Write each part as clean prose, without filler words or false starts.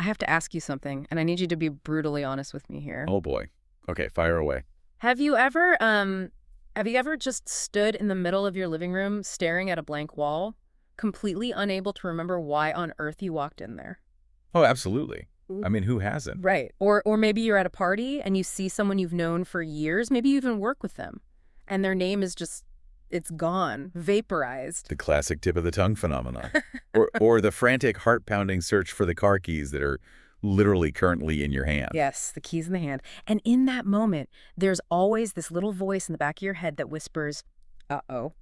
I have to ask you something, and I need you to be brutally honest with me here. Oh boy. Okay, fire away. Have you ever, just stood in the middle of your living room staring at a blank wall, completely unable to remember why on earth you walked in there? Oh, absolutely. I mean, who hasn't? Right. Or maybe you're at a party and you see someone you've known for years, maybe you even work with them, and their name is just, it's gone, vaporized. The classic tip of the tongue phenomenon. or the frantic heart-pounding search for the car keys that are literally currently in your hand. Yes, the keys in the hand. And in that moment, there's always this little voice in the back of your head that whispers, uh-oh,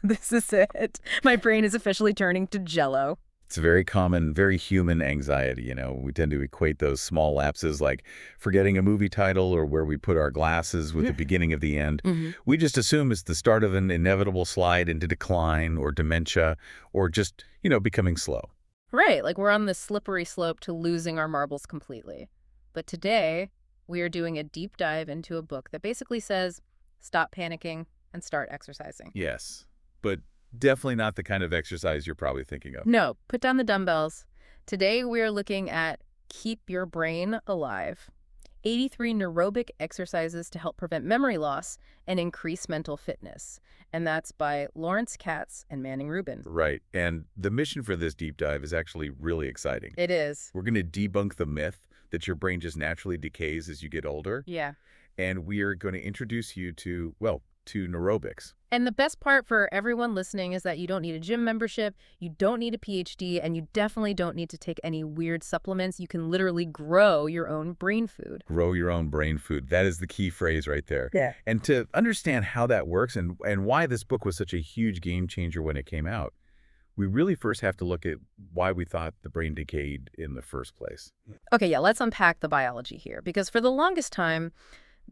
this is it. My brain is officially turning to Jell-O. It's a very common, very human anxiety, We tend to equate those small lapses like forgetting a movie title or where we put our glasses with the beginning of the end. We just assume it's the start of an inevitable slide into decline or dementia or just, becoming slow. Right, like we're on this slippery slope to losing our marbles completely. But today, we are doing a deep dive into a book that basically says, stop panicking and start exercising. Yes, but definitely not the kind of exercise you're probably thinking of. No, put down the dumbbells. Today, we are looking at Keep Your Brain Alive, 83 neurobic exercises to help prevent memory loss and increase mental fitness. And that's by Lawrence Katz and Manning Rubin. Right, and the mission for this deep dive is actually really exciting. It is. We're going to debunk the myth that your brain just naturally decays as you get older. Yeah. And we are going to introduce you to neurobics. And the best part for everyone listening is that you don't need a gym membership, you don't need a PhD, and you definitely don't need to take any weird supplements. You can literally grow your own brain food. Grow your own brain food. That is the key phrase right there. Yeah. And to understand how that works and why this book was such a huge game changer when it came out, we really first have to look at why we thought the brain decayed in the first place. Okay, yeah, let's unpack the biology here, because for the longest time,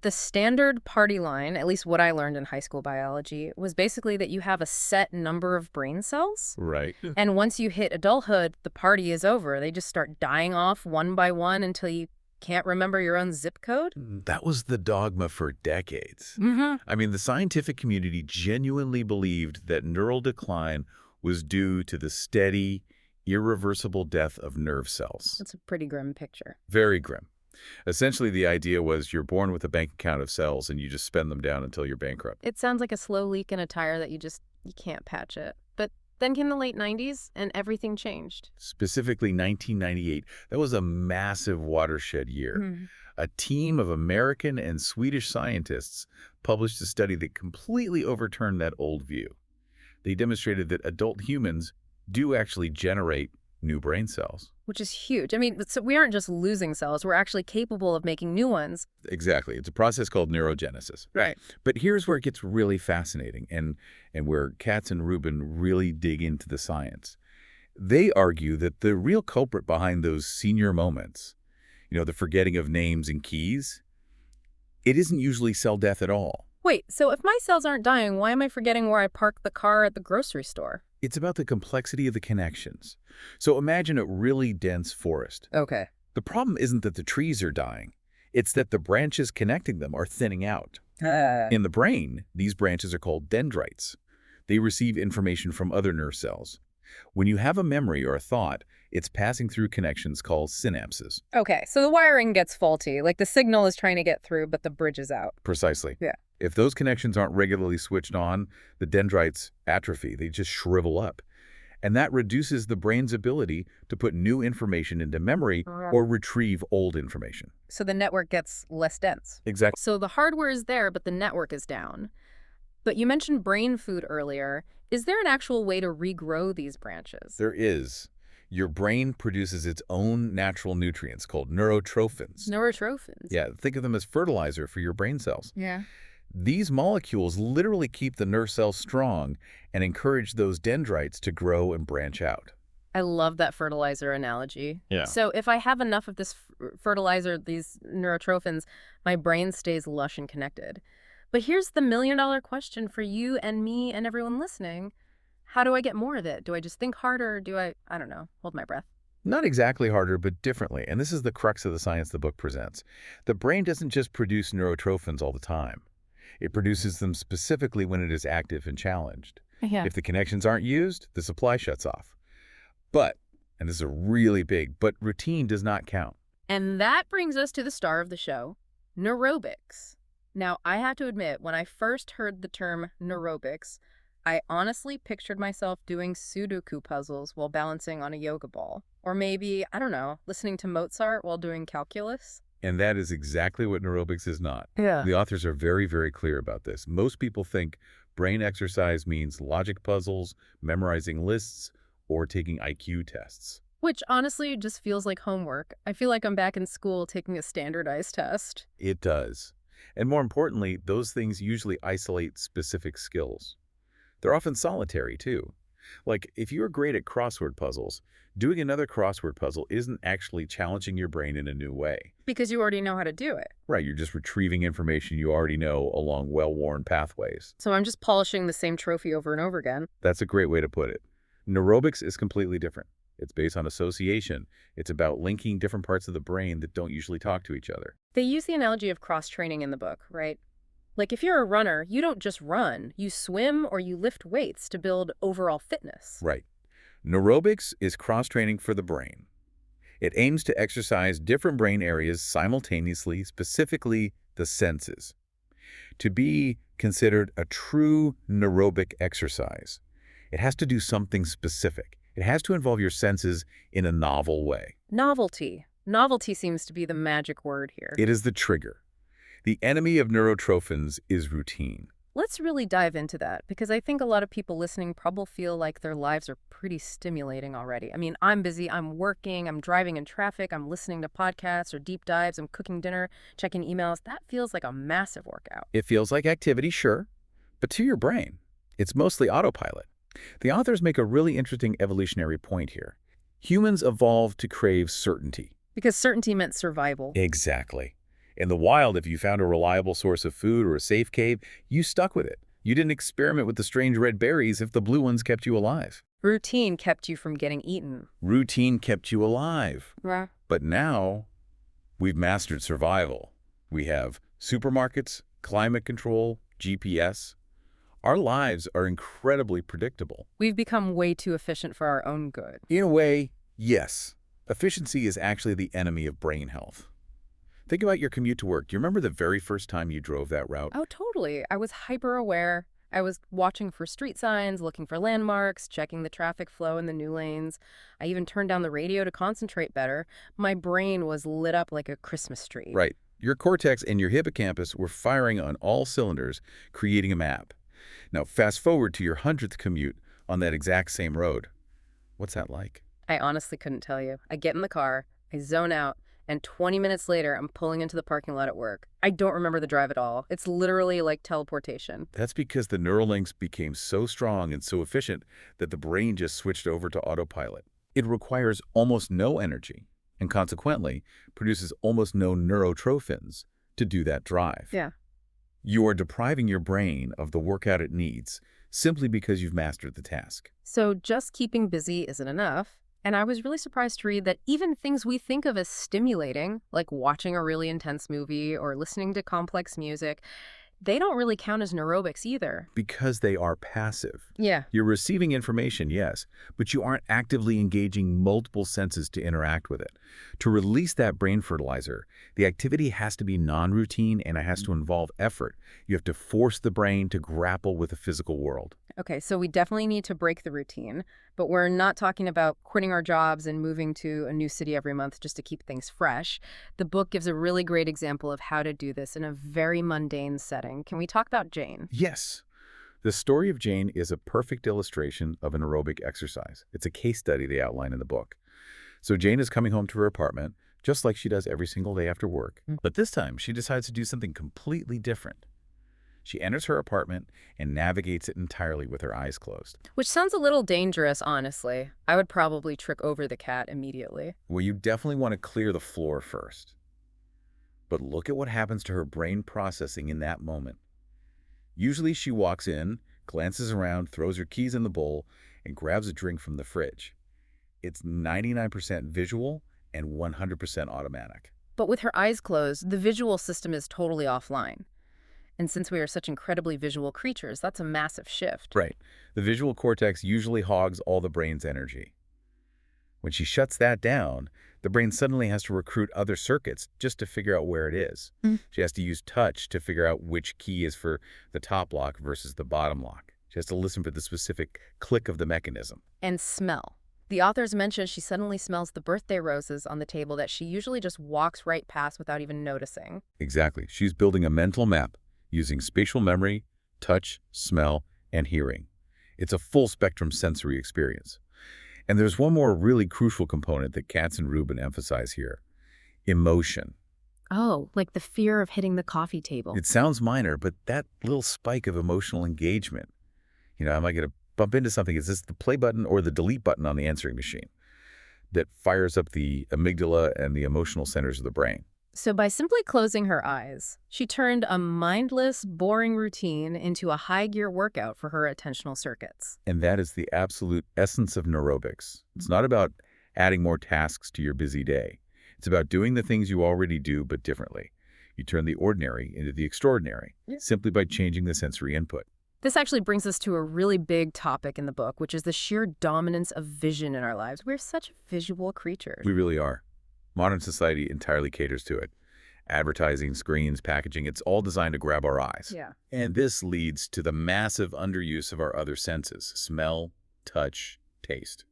the standard party line, at least what I learned in high school biology, was basically that you have a set number of brain cells. Right. And once you hit adulthood, the party is over. They just start dying off one by one until you can't remember your own zip code. That was the dogma for decades. Mm-hmm. I mean, the scientific community genuinely believed that neural decline was due to the steady, irreversible death of nerve cells. That's a pretty grim picture. Very grim. Essentially, the idea was you're born with a bank account of cells and you just spend them down until you're bankrupt. It sounds like a slow leak in a tire that you can't patch it. But then came the late 90s and everything changed. Specifically 1998, that was a massive watershed year. Mm-hmm. A team of American and Swedish scientists published a study that completely overturned that old view. They demonstrated that adult humans do actually generate new brain cells. Which is huge. I mean, so we aren't just losing cells. We're actually capable of making new ones. Exactly. It's a process called neurogenesis. Right. But here's where it gets really fascinating and where Katz and Rubin really dig into the science. They argue that the real culprit behind those senior moments, the forgetting of names and keys, it isn't usually cell death at all. Wait, so if my cells aren't dying, why am I forgetting where I parked the car at the grocery store? It's about the complexity of the connections. So imagine a really dense forest. Okay. The problem isn't that the trees are dying. It's that the branches connecting them are thinning out. In the brain, these branches are called dendrites. They receive information from other nerve cells. When you have a memory or a thought, it's passing through connections called synapses. Okay, so the wiring gets faulty. Like the signal is trying to get through, but the bridge is out. Precisely. Yeah. If those connections aren't regularly switched on, the dendrites atrophy. They just shrivel up. And that reduces the brain's ability to put new information into memory or retrieve old information. So the network gets less dense. Exactly. So the hardware is there, but the network is down. But you mentioned brain food earlier. Is there an actual way to regrow these branches? There is. Your brain produces its own natural nutrients called neurotrophins. Neurotrophins? Yeah, think of them as fertilizer for your brain cells. Yeah. These molecules literally keep the nerve cells strong and encourage those dendrites to grow and branch out. I love that fertilizer analogy. Yeah. So if I have enough of this fertilizer, these neurotrophins, my brain stays lush and connected. But here's the million-dollar question for you and me and everyone listening. How do I get more of it? Do I just think harder? Do I don't know, hold my breath? Not exactly harder, but differently. And this is the crux of the science the book presents. The brain doesn't just produce neurotrophins all the time. It produces them specifically when it is active and challenged. Yeah. If the connections aren't used, the supply shuts off. But And this is a really big, but routine does not count. And that brings us to the star of the show, neurobics. Now, I have to admit, when I first heard the term neurobics, I honestly pictured myself doing Sudoku puzzles while balancing on a yoga ball. Or maybe, I don't know, listening to Mozart while doing calculus. And that is exactly what neurobics is not. Yeah. The authors are very, very clear about this. Most people think brain exercise means logic puzzles, memorizing lists, or taking IQ tests. Which honestly just feels like homework. I feel like I'm back in school taking a standardized test. It does. And more importantly, those things usually isolate specific skills. They're often solitary, too. Like, if you're great at crossword puzzles, doing another crossword puzzle isn't actually challenging your brain in a new way. Because you already know how to do it. Right, you're just retrieving information you already know along well-worn pathways. So I'm just polishing the same trophy over and over again. That's a great way to put it. Neurobics is completely different. It's based on association. It's about linking different parts of the brain that don't usually talk to each other. They use the analogy of cross-training in the book, right? Like if you're a runner, you don't just run. You swim or you lift weights to build overall fitness. Right. Neurobics is cross-training for the brain. It aims to exercise different brain areas simultaneously, specifically the senses. To be considered a true neurobic exercise, it has to do something specific. It has to involve your senses in a novel way. Novelty. Novelty seems to be the magic word here. It is the trigger. The enemy of neurotrophins is routine. Let's really dive into that, because I think a lot of people listening probably feel like their lives are pretty stimulating already. I mean, I'm busy, I'm working, I'm driving in traffic, I'm listening to podcasts or deep dives, I'm cooking dinner, checking emails. That feels like a massive workout. It feels like activity, sure, but to your brain, it's mostly autopilot. The authors make a really interesting evolutionary point here. Humans evolved to crave certainty. Because certainty meant survival. Exactly. In the wild, if you found a reliable source of food or a safe cave, you stuck with it. You didn't experiment with the strange red berries if the blue ones kept you alive. Routine kept you from getting eaten. Routine kept you alive. Yeah. But now, we've mastered survival. We have supermarkets, climate control, GPS. Our lives are incredibly predictable. We've become way too efficient for our own good. In a way, yes. Efficiency is actually the enemy of brain health. Think about your commute to work. Do you remember the very first time you drove that route? Oh, totally. I was hyper-aware. I was watching for street signs, looking for landmarks, checking the traffic flow in the new lanes. I even turned down the radio to concentrate better. My brain was lit up like a Christmas tree. Right. Your cortex and your hippocampus were firing on all cylinders, creating a map. Now, fast forward to your 100th commute on that exact same road. What's that like? I honestly couldn't tell you. I get in the car, I zone out, and 20 minutes later, I'm pulling into the parking lot at work. I don't remember the drive at all. It's literally like teleportation. That's because the neural links became so strong and so efficient that the brain just switched over to autopilot. It requires almost no energy and consequently produces almost no neurotrophins to do that drive. Yeah. You are depriving your brain of the workout it needs simply because you've mastered the task. So just keeping busy isn't enough. And I was really surprised to read that even things we think of as stimulating, like watching a really intense movie or listening to complex music, they don't really count as neurobics either. Because they are passive. Yeah. You're receiving information, yes, but you aren't actively engaging multiple senses to interact with it. To release that brain fertilizer, the activity has to be non-routine and it has to involve effort. You have to force the brain to grapple with the physical world. Okay, so we definitely need to break the routine, but we're not talking about quitting our jobs and moving to a new city every month just to keep things fresh. The book gives a really great example of how to do this in a very mundane setting. Can we talk about Jane? Yes. The story of Jane is a perfect illustration of an aerobic exercise. It's a case study they outline in the book. So Jane is coming home to her apartment, just like she does every single day after work. But this time, she decides to do something completely different. She enters her apartment and navigates it entirely with her eyes closed. Which sounds a little dangerous, honestly. I would probably trip over the cat immediately. Well, you definitely want to clear the floor first. But look at what happens to her brain processing in that moment. Usually she walks in, glances around, throws her keys in the bowl, and grabs a drink from the fridge. It's 99% visual and 100% automatic. But with her eyes closed, the visual system is totally offline. And since we are such incredibly visual creatures, that's a massive shift. Right. The visual cortex usually hogs all the brain's energy. When she shuts that down, the brain suddenly has to recruit other circuits just to figure out where it is. She has to use touch to figure out which key is for the top lock versus the bottom lock. She has to listen for the specific click of the mechanism. And smell. The authors mention she suddenly smells the birthday roses on the table that she usually just walks right past without even noticing. Exactly. She's building a mental map using spatial memory, touch, smell, and hearing. It's a full-spectrum sensory experience. And there's one more really crucial component that Katz and Rubin emphasize here: emotion. Oh, like the fear of hitting the coffee table. It sounds minor, but that little spike of emotional engagement, am I going to bump into something? Is this the play button or the delete button on the answering machine that fires up the amygdala and the emotional centers of the brain? So by simply closing her eyes, she turned a mindless, boring routine into a high-gear workout for her attentional circuits. And that is the absolute essence of neurobics. It's not about adding more tasks to your busy day. It's about doing the things you already do, but differently. You turn the ordinary into the extraordinary, simply by changing the sensory input. This actually brings us to a really big topic in the book, which is the sheer dominance of vision in our lives. We're such visual creatures. We really are. Modern society entirely caters to it. Advertising, screens, packaging, it's all designed to grab our eyes. Yeah. And this leads to the massive underuse of our other senses: smell, touch, taste.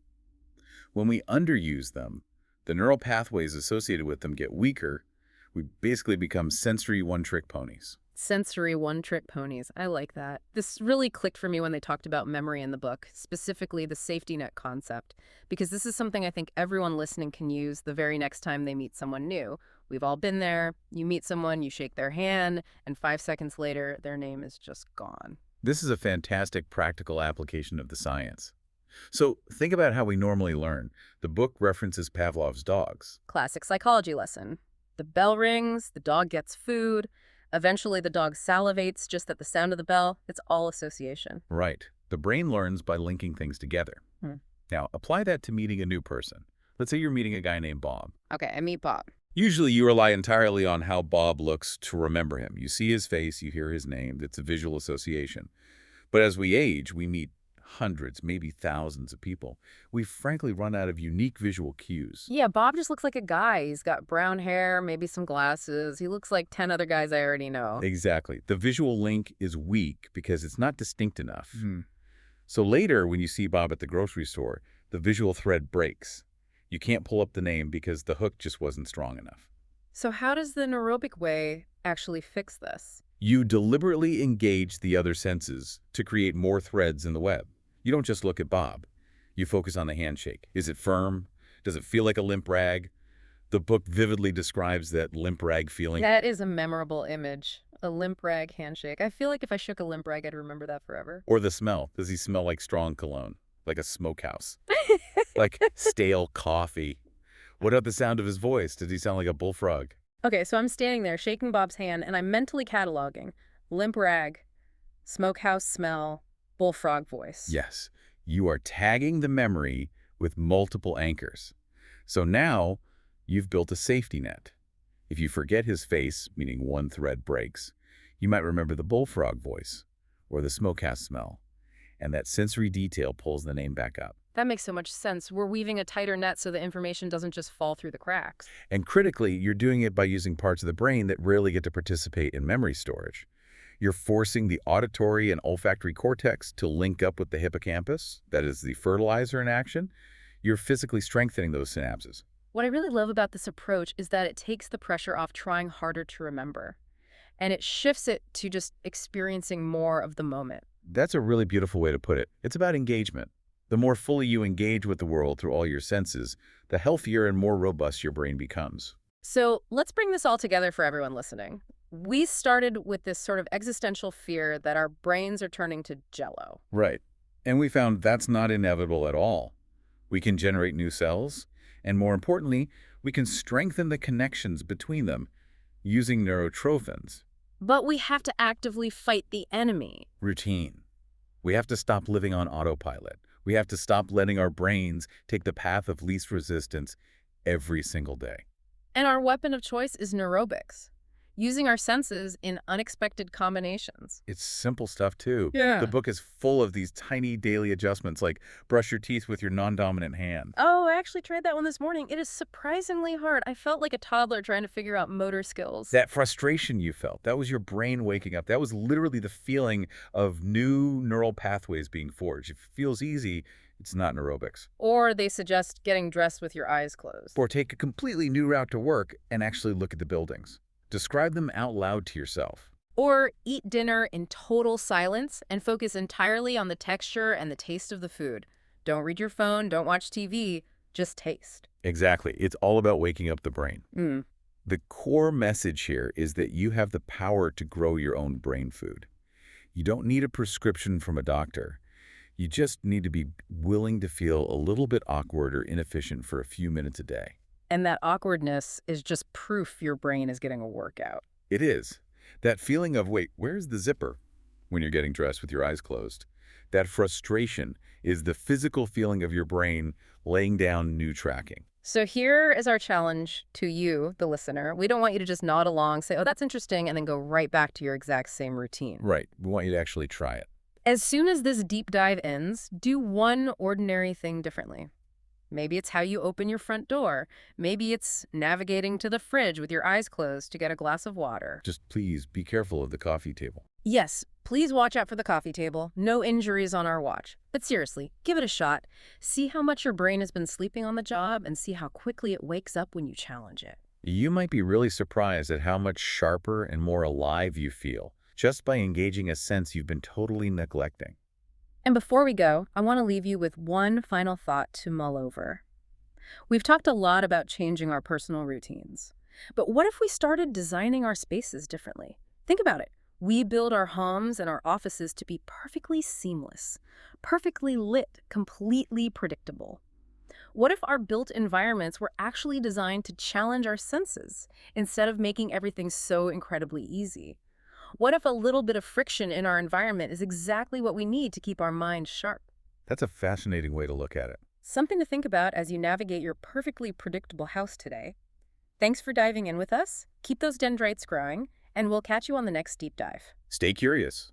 When we underuse them, the neural pathways associated with them get weaker. We basically become sensory one-trick ponies. Sensory one-trick ponies. I like that. This really clicked for me when they talked about memory in the book, specifically the safety net concept, because this is something I think everyone listening can use the very next time they meet someone new. We've all been there. You meet someone, you shake their hand, and 5 seconds later, their name is just gone. This is a fantastic practical application of the science. So think about how we normally learn. The book references Pavlov's dogs. Classic psychology lesson. The bell rings, the dog gets food. Eventually, the dog salivates just at the sound of the bell. It's all association. Right. The brain learns by linking things together. Now, apply that to meeting a new person. Let's say you're meeting a guy named Bob. Okay, I meet Bob. Usually, you rely entirely on how Bob looks to remember him. You see his face, you hear his name. It's a visual association. But as we age, we meet hundreds, maybe thousands of people. We've frankly run out of unique visual cues. Yeah, Bob just looks like a guy. He's got brown hair, maybe some glasses. He looks like 10 other guys I already know. Exactly. The visual link is weak because it's not distinct enough. So later, when you see Bob at the grocery store, the visual thread breaks. You can't pull up the name because the hook just wasn't strong enough. So how does the neurobic way actually fix this? You deliberately engage the other senses to create more threads in the web. You don't just look at Bob. You focus on the handshake. Is it firm? Does it feel like a limp rag? The book vividly describes that limp rag feeling. That is a memorable image. A limp rag handshake. I feel like if I shook a limp rag, I'd remember that forever. Or the smell. Does he smell like strong cologne? Like a smokehouse? Like stale coffee? What about the sound of his voice? Does he sound like a bullfrog? Okay, so I'm standing there shaking Bob's hand, and I'm mentally cataloging. Limp rag, smokehouse smell, bullfrog voice. Yes, you are tagging the memory with multiple anchors. So now you've built a safety net. If you forget his face, meaning one thread breaks, you might remember the bullfrog voice or the smokehouse smell, and that sensory detail pulls the name back up. That makes so much sense. We're weaving a tighter net so the information doesn't just fall through the cracks. And critically, you're doing it by using parts of the brain that rarely get to participate in memory storage. You're forcing the auditory and olfactory cortex to link up with the hippocampus, that is the fertilizer in action. You're physically strengthening those synapses. What I really love about this approach is that it takes the pressure off trying harder to remember, and it shifts it to just experiencing more of the moment. That's a really beautiful way to put it. It's about engagement. The more fully you engage with the world through all your senses, the healthier and more robust your brain becomes. So let's bring this all together for everyone listening. We started with this sort of existential fear that our brains are turning to jello. Right. And we found that's not inevitable at all. We can generate new cells, and more importantly, we can strengthen the connections between them using neurotrophins. But we have to actively fight the enemy. Routine. We have to stop living on autopilot. We have to stop letting our brains take the path of least resistance every single day. And our weapon of choice is neurobics. using our senses in unexpected combinations. It's simple stuff, too. Yeah. The book is full of these tiny daily adjustments, like brush your teeth with your non-dominant hand. Oh, I actually tried that one this morning. It is surprisingly hard. I felt like a toddler trying to figure out motor skills. That frustration you felt, that was your brain waking up. That was literally the feeling of new neural pathways being forged. If it feels easy, it's not neurobics. Or they suggest getting dressed with your eyes closed. Or take a completely new route to work and actually look at the buildings. Describe them out loud to yourself. Or eat dinner in total silence and focus entirely on the texture and the taste of the food. Don't read your phone, don't watch TV, just taste. Exactly. It's all about waking up the brain. Mm. The core message here is that you have the power to grow your own brain food. You don't need a prescription from a doctor. You just need to be willing to feel a little bit awkward or inefficient for a few minutes a day. And that awkwardness is just proof your brain is getting a workout. It is. That feeling of, wait, where's the zipper? When you're getting dressed with your eyes closed. That frustration is the physical feeling of your brain laying down new tracking. So here is our challenge to you, the listener. We don't want you to just nod along, say, oh, that's interesting, and then go right back to your exact same routine. Right. We want you to actually try it. As soon as this deep dive ends, do one ordinary thing differently. Maybe it's how you open your front door. Maybe it's navigating to the fridge with your eyes closed to get a glass of water. Just please be careful of the coffee table. Yes, please watch out for the coffee table. No injuries on our watch. But seriously, give it a shot. See how much your brain has been sleeping on the job and see how quickly it wakes up when you challenge it. You might be really surprised at how much sharper and more alive you feel just by engaging a sense you've been totally neglecting. And before we go, I want to leave you with one final thought to mull over. We've talked a lot about changing our personal routines. But what if we started designing our spaces differently? Think about it. We build our homes and our offices to be perfectly seamless, perfectly lit, completely predictable. What if our built environments were actually designed to challenge our senses instead of making everything so incredibly easy? What if a little bit of friction in our environment is exactly what we need to keep our minds sharp? That's a fascinating way to look at it. Something to think about as you navigate your perfectly predictable house today. Thanks for diving in with us. Keep those dendrites growing, and we'll catch you on the next deep dive. Stay curious.